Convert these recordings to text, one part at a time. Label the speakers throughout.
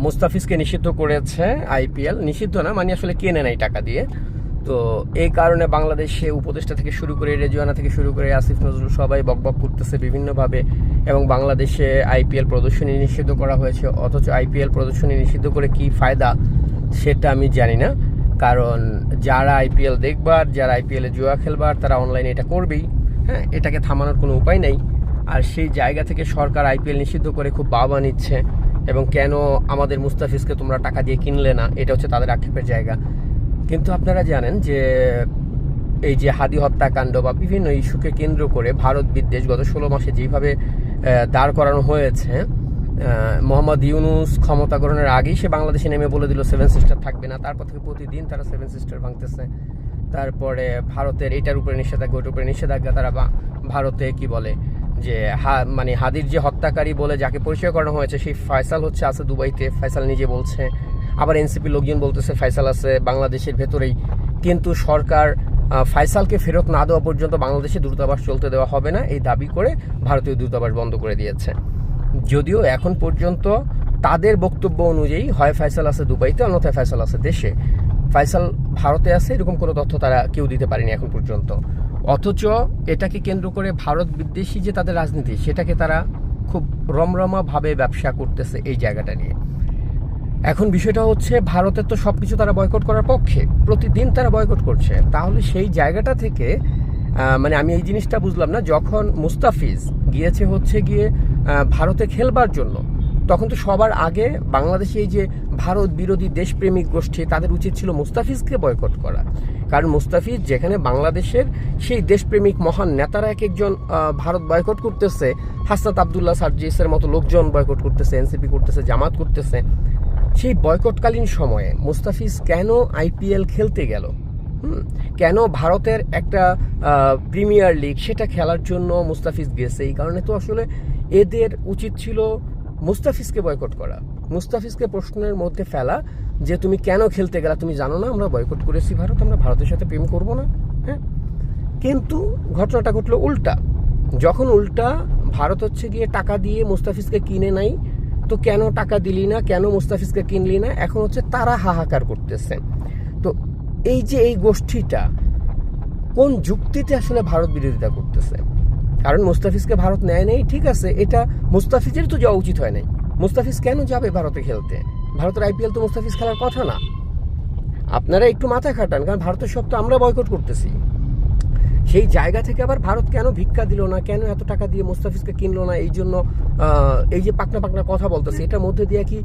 Speaker 1: মুস্তাফিজকে নিষিদ্ধ করেছে আইপিএল। নিষিদ্ধ না, মানে আসলে কেনে নাই টাকা দিয়ে। তো এই কারণে বাংলাদেশে উপদেষ্টা থেকে শুরু করে রেজওয়ানা থেকে শুরু করে আসিফ নজরুল সবাই বকবক করতেছে বিভিন্নভাবে, এবং বাংলাদেশে আইপিএল প্রদর্শনী নিষিদ্ধ করা হয়েছে। অথচ আইপিএল প্রদর্শনী নিষিদ্ধ করে কি ফায়দা সেটা আমি জানি না, কারণ যারা আইপিএল দেখবার, যারা আইপিএলে জুয়া খেলবার, তারা অনলাইনে এটা করবেই। হ্যাঁ, এটাকে থামানোর কোনো উপায় নেই। আর সেই জায়গা থেকে সরকার আইপিএল নিষিদ্ধ করে খুব বাবা নিচ্ছে, এবং কেন আমাদের মুস্তাফিজকে তোমরা টাকা দিয়ে কিনলে না, এটা হচ্ছে তাদের আক্ষেপের জায়গা। কিন্তু আপনারা জানেন যে এই যে হাদি হত্যাকাণ্ড বা বিভিন্ন ইস্যুকে কেন্দ্র করে ভারত বিদ্বেষ গত 16 মাসে যেভাবে দাঁড় করানো হয়েছে, মোহাম্মদ ইউনুস ক্ষমতা গ্রহণের আগেই সে বাংলাদেশে নেমে বলে দিল 7 সিস্টার থাকবে না। তারপর থেকে প্রতিদিন তারা 7 সিস্টার ভাঙতেছে। তারপরে ভারতের এইটার উপরে নিষেধাজ্ঞা, ওইটার উপরে নিষেধাজ্ঞা। তারা ভারতে কি বলে যে মানে হাদির যে হত্যাকারী বলে যাকে পরিচয় করানো হয়েছে, সেই ফয়সাল হচ্ছে আছে দুবাইতে, ফয়সাল নিজে বলছে। আবার এনসিপি লোকজন বলতেছে ফয়সাল আছে বাংলাদেশের ভেতরেই। কিন্তু সরকার ফয়সালকে ফেরত না দেওয়া পর্যন্ত বাংলাদেশে দূতাবাস চলতে দেওয়া হবে না, এই দাবি করে ভারতীয় দূতাবাস বন্ধ করে দিয়েছে। যদিও এখন পর্যন্ত তাদের বক্তব্য অনুযায়ী হয় ফয়সাল আছে দুবাইতে, অন্যথায় ফয়সাল আছে দেশে। ফয়সাল ভারতে আছে এরকম কোনো তথ্য তারা কেউ দিতে পারেনি এখন পর্যন্ত। অথচ এটাকে কেন্দ্র করে ভারত বিদ্বেষী যে তাদের রাজনীতি, সেটাকে তারা খুব রমরমাভাবে ব্যবসা করতেছে এই জায়গাটা নিয়ে। এখন বিষয়টা হচ্ছে ভারতের তো সব কিছু তারা বয়কট করার পক্ষে, প্রতিদিন তারা বয়কট করছে। তাহলে সেই জায়গাটা থেকে মানে আমি এই জিনিসটা বুঝলাম না, যখন মুস্তাফিজ গিয়েছে হচ্ছে গিয়ে ভারতে খেলবার জন্য, তখন তো সবার আগে বাংলাদেশে এই যে ভারত বিরোধী দেশপ্রেমিক গোষ্ঠী, তাদের উচিত ছিল মুস্তাফিজকে বয়কট করা। কারণ মুস্তাফিজ যেখানে বাংলাদেশের সেই দেশপ্রেমিক মহান নেতারা এক একজন ভারত বয়কট করতেছে, হাসনাত আবদুল্লাহ সার্জিসের মতো লোকজন বয়কট করতেছে, এনসিপি করতেছে, জামাত করতেছে, সেই বয়কটকালীন সময়ে মুস্তাফিজ কেন আইপিএল খেলতে গেল? কেন ভারতের একটা প্রিমিয়ার লিগ সেটা খেলার জন্য মুস্তাফিজ গেছে? এই কারণে তো আসলে এদের উচিত ছিল মুস্তাফিজকে বয়কট করা, মুস্তাফিজকে প্রশ্নের মধ্যে ফেলা যে তুমি কেন খেলতে গেলা, তুমি জানো না আমরা বয়কট করেছি ভারত, আমরা ভারতের সাথে প্রেম করব না। হ্যাঁ, কিন্তু ঘটনাটা ঘটলো উল্টা। যখন উল্টা ভারত হচ্ছে গিয়ে টাকা দিয়ে মুস্তাফিজকে কিনে নাই, তো কেন টাকা দিলি না, কেন মুস্তাফিজকে কিনলি না, এখন হচ্ছে তারা হাহাকার করতেছে। তো এই যে এই গোষ্ঠীটা কোন যুক্তিতে আসলে ভারত বিরোধিতা করতেছে? কারণ মুস্তাফিজকে ভারত নেয় নাই, ঠিক আছে, এটা মুস্তাফিজের তো যাওয়া উচিত হয় নাই। মুস্তাফিজ কেন যাবে ভারতে খেলতে? ভারতের আইপিএল তো মুস্তাফিজ খেলার কথা না। আপনারা একটু মাথা খাটান, কারণ ভারতের সব তো আমরা বয়কট করতেছি। সেই জায়গা থেকে আবার ভারত কেন ভিক্ষা দিল না, কেন এত টাকা দিয়ে মুস্তাফিজকে কিনলো না, এই জন্য এই যে পাকনা পাকনা কথা বলতেছে, এটার মধ্যে দিয়ে কি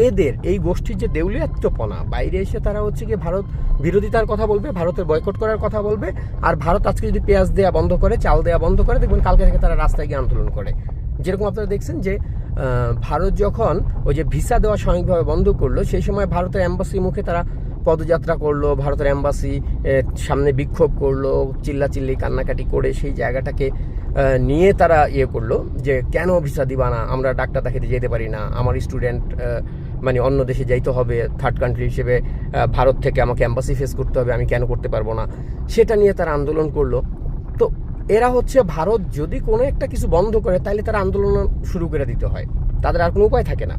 Speaker 1: এদের এই গোষ্ঠীর যে দেউলিয়াত্মপনা, বাইরে এসে তারা হচ্ছে কি ভারত বিরোধিতার কথা বলবে, ভারতের বয়কট করার কথা বলবে। আর ভারত আজকে যদি পেঁয়াজ দেওয়া বন্ধ করে, চাল দেওয়া বন্ধ করে, দেখবেন কালকে থেকে তারা রাস্তায় গিয়ে আন্দোলন করে। যেরকম আপনারা দেখছেন যে ভারত যখন ওই যে ভিসা দেওয়া সাময়িকভাবে বন্ধ করলো, সেই সময় ভারতের এম্বাসির মুখে তারা পদযাত্রা করলো, ভারতের এম্বাসি সামনে বিক্ষোভ করলো, চিল্লাচিল্লি কান্নাকাটি করে সেই জায়গাটাকে নিয়ে তারা করলো যে কেন ভিসা দিবা না, আমরা ডাক্তার দেখাতে যেতে পারি না, আমার স্টুডেন্ট মানে অন্য দেশে যাইতে হবে, থার্ড কান্ট্রি হিসেবে ভারত থেকে আমাকে এম্বাসি ফেস করতে হবে, আমি কেন করতে পারবো না, সেটা নিয়ে তারা আন্দোলন করলো। তো এরা হচ্ছে ভারত যদি কোনো একটা কিছু বন্ধ করে, তাহলে তারা আন্দোলন শুরু করে দিতে হয়, তাদের আর কোনো উপায় থাকে না।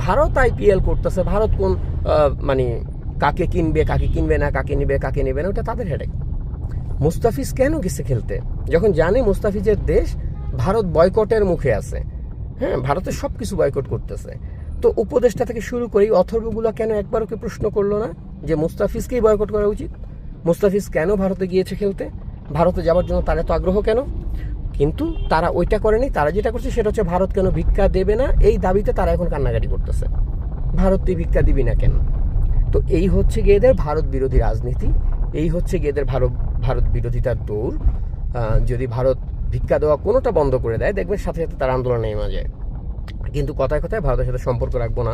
Speaker 1: ভারত আইপিএল করতেছে, ভারত কোন মানে কাকে কিনবে, কাকে কিনবে না, কাকে নিবে, কাকে নেবে না, ওটা তাদের হেডেক। মুস্তাফিজ কেন গেছে খেলতে, যখন জানে মুস্তাফিজের দেশ ভারত বয়কটের মুখে আছে? হ্যাঁ, ভারতের সব কিছু বয়কট করতেছে। তো উপদেষ্টা থেকে শুরু করে অথর্বগুলো কেন একবার ওকে প্রশ্ন করলো না যে মুস্তাফিজকেই বয়কট করা উচিত? মুস্তাফিজ কেন ভারতে গিয়েছে খেলতে, ভারতে যাওয়ার জন্য তার এত আগ্রহ কেন? কিন্তু তারা ওইটা করেনি। তারা যেটা করছে সেটা হচ্ছে ভারত কেন ভিক্ষা দেবে না, এই দাবিতে তারা এখন কান্নাকাটি করতেছে, ভারত তুই ভিক্ষা দিবি না কেন? তো এই হচ্ছে গিয়ে এদের ভারত বিরোধী রাজনীতি, এই হচ্ছে গিয়ে এদের ভারত বিরোধিতার দৌড়। যদি ভারত ভিক্ষা দেওয়া কোনোটা বন্ধ করে দেয়, দেখবেন সাথে সাথে তার আন্দোলনে নেমে যায়। কিন্তু কথায় কথায় ভারতের সাথে সম্পর্ক রাখবো না,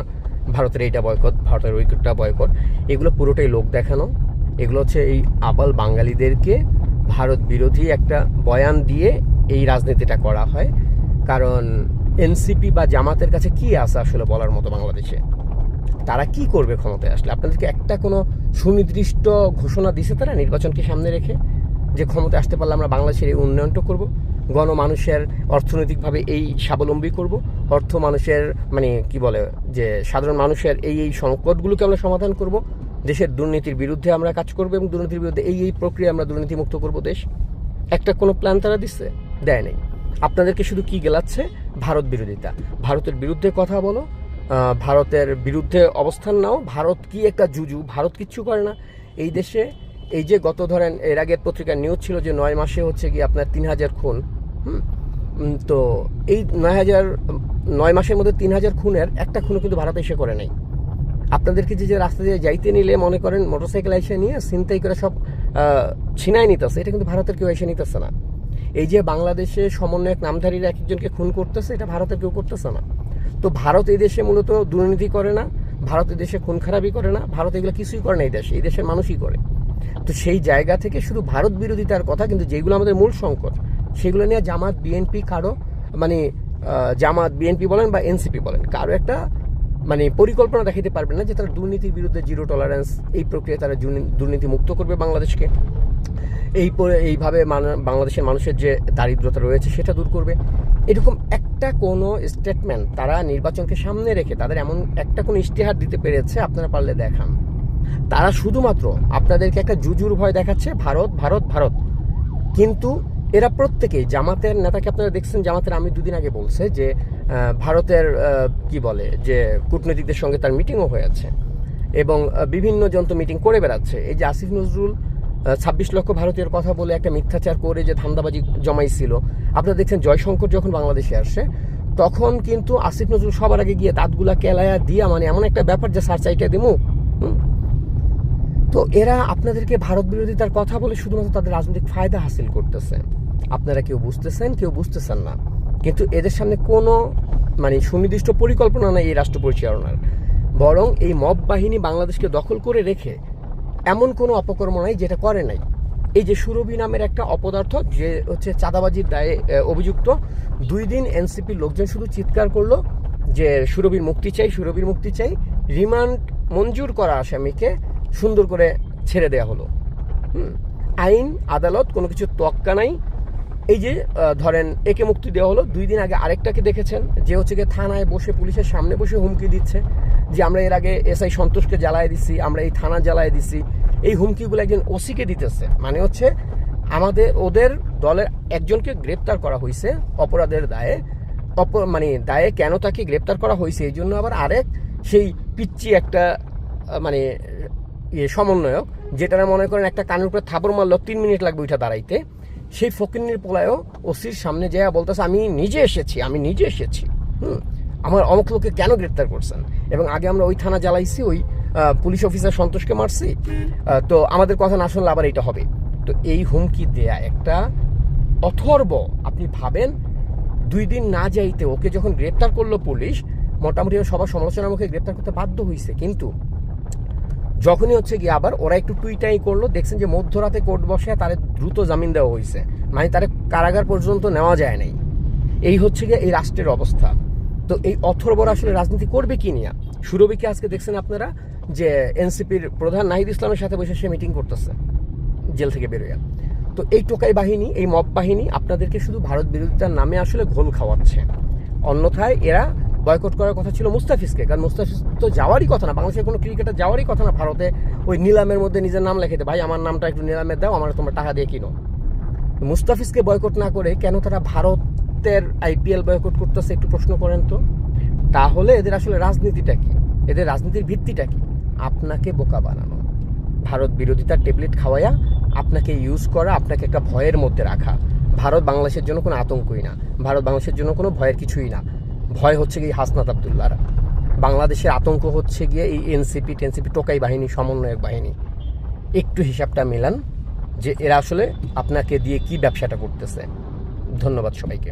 Speaker 1: ভারতের এইটা বয়কট, ভারতের ওইটা বয়কট, এগুলো পুরোটাই লোক দেখানো। এগুলো হচ্ছে এই আবাল বাঙালিদেরকে ভারত বিরোধী একটা বয়ান দিয়ে এই রাজনীতিটা করা হয়। কারণ এনসিপি বা জামাতের কাছে কি আছে আসলে বলার মতো বাংলাদেশে? তারা কি করবে ক্ষমতায় আসলে? আপনাদেরকে একটা কোনো সুনির্দিষ্ট ঘোষণা দিছে তারা নির্বাচনকে সামনে রেখে, যে ক্ষমতায় আসতে পারলে আমরা বাংলাদেশের এই উন্নয়নটা করবো? গণমানুষের অর্থনৈতিকভাবে এই স্বাবলম্বী করব, মানুষের মানে কি বলে যে সাধারণ মানুষের এই সংকটগুলোকে আমরা সমাধান করব, দেশের দুর্নীতির বিরুদ্ধে আমরা কাজ করবো এবং দুর্নীতির বিরুদ্ধে এই প্রক্রিয়া আমরা দুর্নীতিমুক্ত করব দেশ। একটা কোনো প্ল্যান তারা দিচ্ছে? দেয় নাই। আপনাদেরকে শুধু কি গেলাচ্ছে? ভারত বিরোধিতা। ভারতের বিরুদ্ধে কথা বলো, ভারতের বিরুদ্ধে অবস্থান নাও। ভারত কি একটা জুজু, ভারত কিচ্ছু করে না এই দেশে। এই যে গত ধরেন এর আগের পত্রিকার নিউজ ছিল যে 9 মাসে হচ্ছে কি আপনার 3000 খুন। তো এই 9 মাসের মধ্যে 3000 খুনের একটা খুনও কিন্তু ভারত এসে করে নাই। আপনাদেরকে যে রাস্তা দিয়ে যাইতে নিলে মনে করেন মোটরসাইকেল এসে নিয়ে ছিনতাই করে সব ছিনাই নিতেছে, এটা কিন্তু ভারতের কেউ এসে নিতেছে না। এই যে বাংলাদেশে সমন্বয়ক নামধারীরা এক একজনকে খুন করতেছে, এটা ভারতের কেউ করতেছে না। তো ভারত এই দেশে মূলত দুর্নীতি করে না, ভারত এই দেশে খুন খারাপই করে না, ভারত এগুলো কিছুই করে না এই দেশের মানুষই করে। তো সেই জায়গা থেকে শুধু ভারত বিরোধিতার কথা, কিন্তু যেগুলো আমাদের মূল সংকট সেগুলো নিয়ে জামাত বিএনপি কারো মানে জামাত বিএনপি বলেন বা এনসিপি বলেন, কারো একটা মানে পরিকল্পনা দেখাতে পারবেন না যে তারা দুর্নীতির বিরুদ্ধে জিরো টলারেন্স এই প্রক্রিয়ায় তারা দুর্নীতি মুক্ত করবে বাংলাদেশকে। এইভাবে বাংলাদেশের মানুষের যে দারিদ্রতা রয়েছে সেটা দূর করবে। এরকম একটা কোনো স্টেটমেন্ট তারা নির্বাচনকে সামনে রেখে তাদের এমন একটা কোনো ইশতেহার দিতে পেরেছে, আপনারা পারলে দেখান। তারা শুধুমাত্র আপনাদেরকে একটা জুজুর ভয় দেখাচ্ছে, ভারত ভারত ভারত। কিন্তু এরা প্রত্যেকেই, জামাতের নেতাকে আপনারা দেখছেন, জামাতের আমি 2 দিন আগে বলছে যে ভারতের কি বলে যে কূটনীতিকদের সঙ্গে তার মিটিংও হয়েছে এবং বিভিন্ন যন্ত্র মিটিং করে বেড়াচ্ছে। এই যে আসিফ নজরুল 26 লক্ষ ভারতীয়র কথা বলে একটা মিথ্যাচার করে যে ধান্দাবাজি জমাইছিল, আপনারা দেখছেন জয়শঙ্কর যখন বাংলাদেশে আসে তখন কিন্তু আসিফ নজরুল সবার আগে গিয়ে দাঁতগুলা কেলায়া দিয়া মানে এমন একটা ব্যাপার যে সার চাইটা দিমু। তো এরা আপনাদেরকে ভারত বিরোধিতার কথা বলে শুধুমাত্র তাদের রাজনৈতিক ফায়দা হাসিল করতেছে। আপনারা কেউ বুঝতেছেন, কেউ বুঝতেছেন না। কিন্তু এদের সামনে কোনো মানে সুনির্দিষ্ট পরিকল্পনা নেই এই রাষ্ট্র পরিচালনার। বরং এই মব বাহিনী বাংলাদেশকে দখল করে রেখে এমন কোনো অপকর্ম নাই যেটা করে নাই। এই যে সুরভি নামের একটা অপদার্থ যে হচ্ছে চাঁদাবাজির দায়ে অভিযুক্ত, 2 দিন এনসিপির লোকজন শুধু চিৎকার করলো যে সুরভির মুক্তি চাই, সুরভির মুক্তি চাই। রিমান্ড মঞ্জুর করা আসামিকে সুন্দর করে ছেড়ে দেওয়া হলো। আইন আদালত কোনো কিছু তোয়াক্কা নাই। এই যে ধরেন একে মুক্তি দেওয়া হলো, 2 দিন আগে আরেকটাকে দেখেছেন যে হচ্ছে গিয়ে থানায় বসে পুলিশের সামনে বসে হুমকি দিচ্ছে যে আমরা এর আগে এসআই সন্তোষকে জ্বালায় দিছি, আমরা এই থানা জ্বালায় দিছি। এই হুমকিগুলো একজন ওসিকে দিতেছে, মানে হচ্ছে আমাদের ওদের দলের একজনকে গ্রেপ্তার করা হয়েছে অপরাধের দায়ে, মানে দায়ে কেন তাকে গ্রেপ্তার করা হয়েছে এই জন্য আবার আরেক সেই পিচ্চি একটা মানে সমন্বয়ক, যেটা মনে করেন একটা কানের উপরে থাপড় মারলো 3 মিনিট লাগবে ওইটা দাঁড়াইতে, সেই ফকিন্নির পোলায়ও ওসির সামনে যায় বলতেছে আমি নিজে এসেছি, আমার অমুক লোককে কেন গ্রেপ্তার করছেন, এবং আগে আমরা ওই থানা জ্বালাইছি, ওই পুলিশ অফিসার সন্তোষকে মারছি, তো আমাদের কথা না শুনলে আবার এটা হবে। তো এই হুমকি দেয়া একটা অথর্ব। আপনি ভাবেন 2 দিন না যাইতে ওকে যখন গ্রেপ্তার করলো পুলিশ, মোটামুটি সবার সমালোচনার মুখে গ্রেপ্তার করতে বাধ্য হয়েছে, কিন্তু যখনই হচ্ছে গিয়ে আবার ওরা একটু টুইটাই করলো, দেখছেন যে মধ্যরাতে কোর্ট বসে তারে দ্রুত জামিন দেওয়া হয়েছে, মানে তারে কারাগার পর্যন্ত নেওয়া যায় নাই। এই হচ্ছে গিয়ে এই রাষ্ট্রের অবস্থা। তো এই অথর্বরা আসলে রাজনীতি করবে কি নিয়ে? সুরভিকে আজকে দেখছেন আপনারা যে এনসিপির প্রধান নাহিদ ইসলামের সাথে বসে সে মিটিং করতেছে জেল থেকে বেরোয়া। তো এই টোকাই বাহিনী, এই মব বাহিনী আপনাদেরকে শুধু ভারত বিরোধিতার নামে আসলে ঘোল খাওয়াচ্ছে। অন্যথায় এরা বয়কট করার কথা ছিল মুস্তাফিজকে, কারণ মুস্তাফিজ তো যাওয়ারই কথা না, বাংলাদেশের কোনো ক্রিকেটার যাওয়ারই কথা না ভারতে। ওই নিলামের মধ্যে নিজের নাম লেখাতে, ভাই আমার নামটা একটু নিলামে দাও, আমার তোমরা টাকা দিয়ে কিনো। মুস্তাফিজকে বয়কট না করে কেন তারা ভারতের আইপিএল বয়কট করতেছে একটু প্রশ্ন করেন তো। তাহলে এদের আসলে রাজনীতিটা কি, এদের রাজনীতির ভিত্তিটা কি? আপনাকে বোকা বানানো, ভারত বিরোধিতার ট্যাবলেট খাওয়াইয়া আপনাকে ইউজ করা, আপনাকে একটা ভয়ের মধ্যে রাখা। ভারত বাংলাদেশের জন্য কোনো আতঙ্কই না, ভারত বাংলাদেশের জন্য কোনো ভয়ের কিছুই না। ভয় হচ্ছে গিয়ে হাসনাত আবদুল্লাহরা, বাংলাদেশের আতঙ্ক হচ্ছে গিয়ে এই এনসিপি টোকাই বাহিনী, সমন্বয়ক বাহিনী। একটু হিসাবটা মেলান যে এরা আসলে আপনাকে দিয়ে কি ব্যবসাটা করতেছে। ধন্যবাদ সবাইকে।